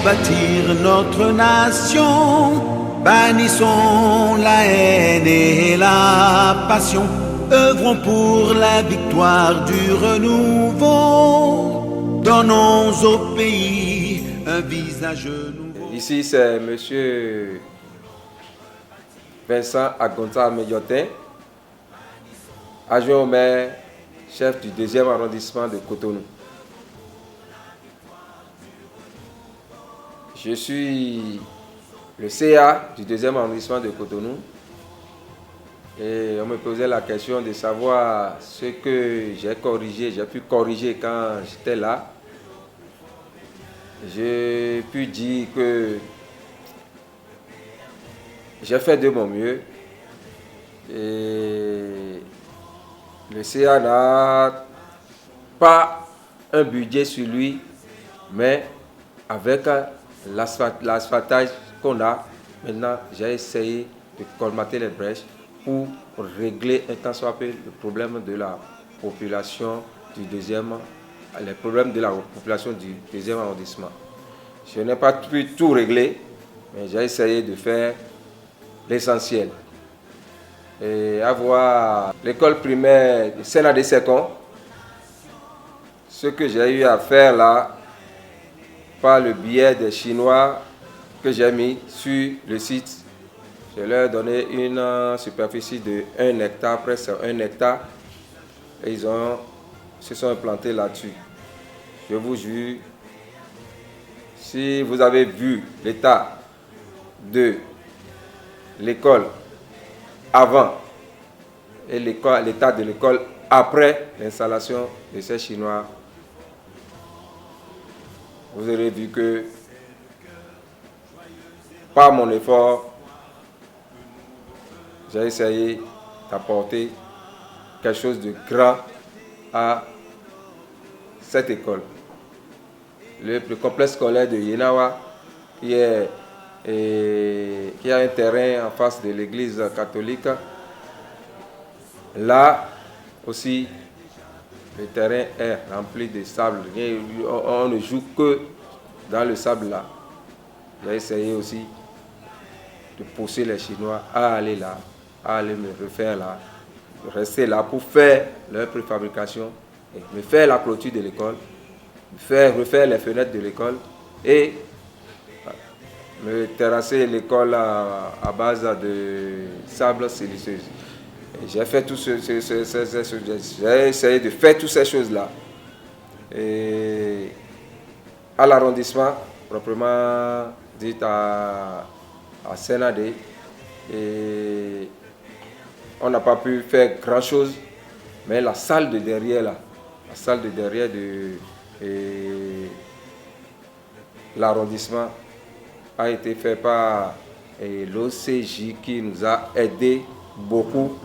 bâtir notre nation. Bannissons la haine et la passion. Œuvrons pour la victoire du renouveau. Donnons au pays un visage nouveau. Ici, c'est monsieur Vincent Agonta Médiotin, adjoint au maire, chef du 2e arrondissement de Cotonou. Je suis le CA du 2e arrondissement de Cotonou et on me posait la question de savoir ce que j'ai pu corriger quand j'étais là. J'ai pu dire que j'ai fait de mon mieux et le CA n'a pas un budget sur lui, mais avec l'asphaltage qu'on a, maintenant j'ai essayé de colmater les brèches pour régler un tant soit peu le problème de la population du 2e, les problèmes de la population du 2e arrondissement. Je n'ai pas pu tout régler, mais j'ai essayé de faire l'essentiel. Et avoir l'école primaire de Sénat-des-Secons, ce que j'ai eu à faire là, par le biais des Chinois que j'ai mis sur le site, je leur ai donné une superficie de 1 hectare, presque 1 hectare, et ils se sont implantés là-dessus. Je vous jure, si vous avez vu l'état de l'école avant et l'état de l'école après l'installation de ces Chinois, vous aurez vu que par mon effort, j'ai essayé d'apporter quelque chose de grand à cette école. Le complexe scolaire de Yenawa, qui a un terrain en face de l'église catholique. Là aussi, le terrain est rempli de sable. On ne joue que dans le sable là. J'ai essayé aussi de pousser les Chinois à aller là, à aller me refaire là, de rester là pour faire leur préfabrication, et me faire la clôture de l'école, refaire les fenêtres de l'école et me terrasser l'école à base de sable siliceuse. J'ai fait tout j'ai essayé de faire toutes ces choses-là. Et à l'arrondissement, proprement dit à Sénadé, et on n'a pas pu faire grand-chose, mais la salle de derrière là, la salle de derrière de l'arrondissement a été fait par l'OCJ qui nous a aidé beaucoup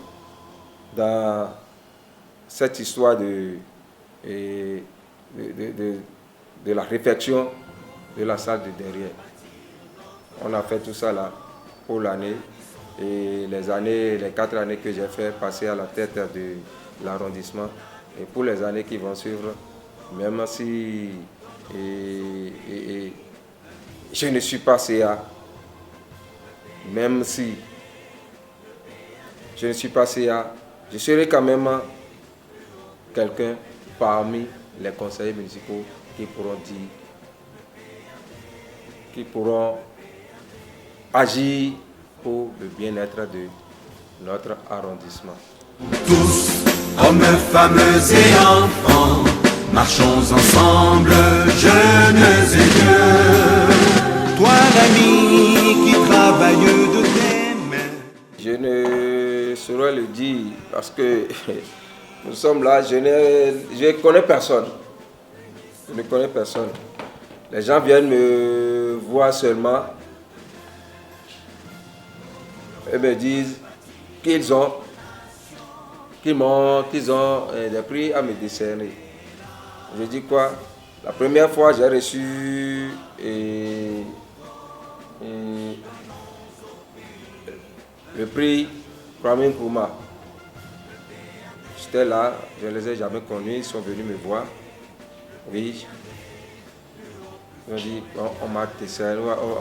dans cette histoire de la réfection de la salle de derrière. On a fait tout ça là pour l'année et les 4 années que j'ai fait passer à la tête de l'arrondissement, et pour les années qui vont suivre, même si je ne suis pas CA, même si je ne suis pas CA, je serai quand même quelqu'un parmi les conseillers municipaux qui pourront dire, qui pourront agir pour le bien-être de notre arrondissement. Tous, hommes, femmes et enfants, marchons ensemble, jeunes et vieux. Toi l'ami qui travaille de tes mains. Je ne saurais le dire parce que nous sommes là, je ne connais personne. Je ne connais personne. Les gens viennent me voir seulement et me disent qu'ils ont des prix à me décerner. Je dis quoi? La première fois, j'ai reçu le prix Kwame Nkrumah. J'étais là, je ne les ai jamais connus, ils sont venus me voir. Oui. Ils ont dit,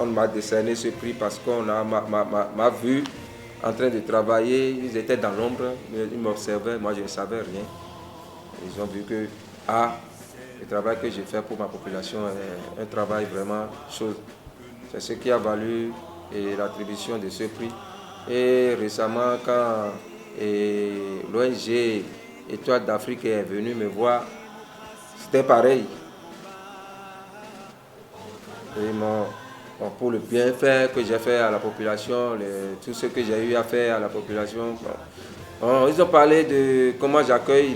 on m'a décerné ce prix parce qu'on m'a vu en train de travailler. Ils étaient dans l'ombre, ils m'observaient, moi je ne savais rien. Ils ont vu que le travail que j'ai fait pour ma population est un travail vraiment chose. C'est ce qui a valu l'attribution de ce prix. Et récemment, quand l'ONG Étoile d'Afrique est venue me voir, c'était pareil. Et pour le bienfait que j'ai fait à la population, tout ce que j'ai eu à faire à la population, ils ont parlé de comment j'accueille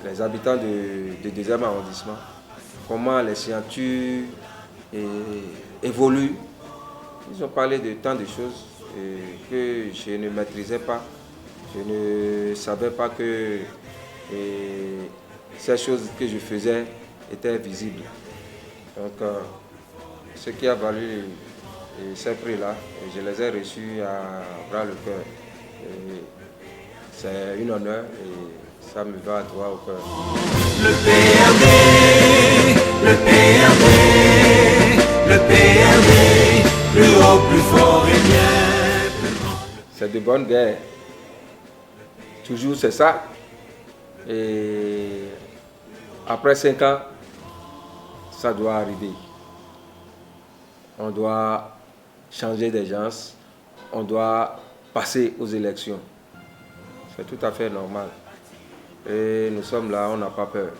les habitants du 2e arrondissement, comment les signatures évoluent. Ils ont parlé de tant de choses que je ne maîtrisais pas. Je ne savais pas que ces choses que je faisais étaient visibles. Donc, ce qui a valu ces prix-là, je les ai reçus à bras le cœur. C'est un honneur et ça me va droit au cœur. Le PRD, le PRD, le PRD, plus haut, plus fort et bien plus grand. C'est de bonnes guerres. Toujours c'est ça. Et après 5 ans, ça doit arriver. On doit changer des gens, on doit passer aux élections. C'est tout à fait normal. Et nous sommes là, on n'a pas peur.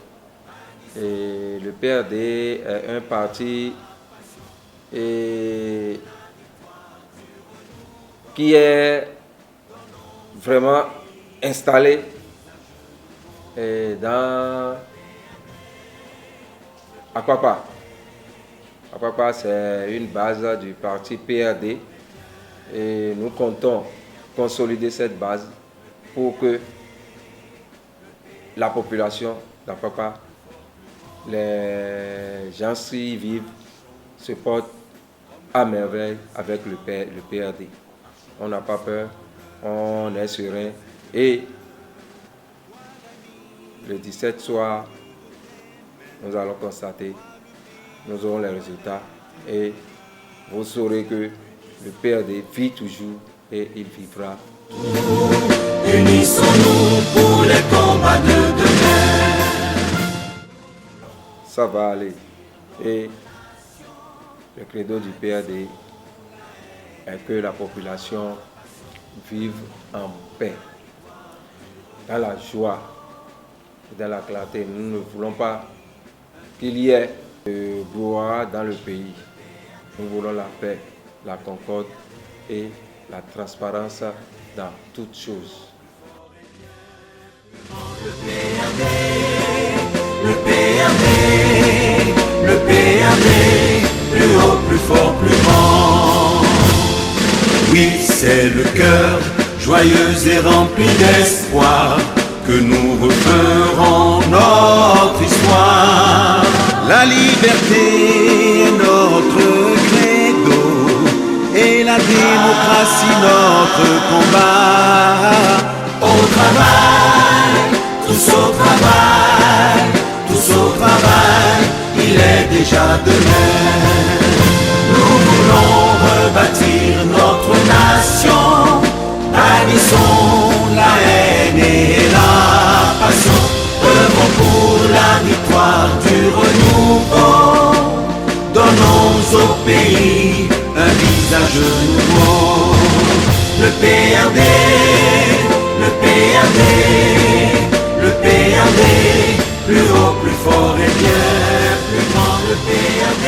Et le PRD est un parti qui est vraiment installé dans Akwapa. Akwapa, c'est une base du parti PRD et nous comptons consolider cette base pour que la population d'Akwapa, les gens qui y vivent, se portent à merveille avec le PRD. On n'a pas peur, on est serein et le 17 soir, nous allons constater, nous aurons les résultats et vous saurez que le PRD vit toujours et il vivra toujours. Unissons-nous pour les combats de demain. Ça va aller. Et le credo du PRD est que la population vive en paix, dans la joie, dans la clarté. Nous ne voulons pas qu'il y ait de brouhaha dans le pays. Nous voulons la paix, la concorde et la transparence dans toutes choses. Le PRD, le PRD, plus haut, plus fort, plus grand. Oui, c'est le cœur joyeux et rempli d'espoir que nous referons notre histoire. La liberté est notre credo et la démocratie notre combat. Au travail, tous au travail, tous au travail, il est déjà demain. Nous voulons rebâtir notre nation, bannissons la haine et la passion, œuvrons pour la victoire du renouveau, donnons au pays un visage nouveau. Le PRD, le PRD, le PRD, plus haut, plus fort et bien plus grand, le PRD.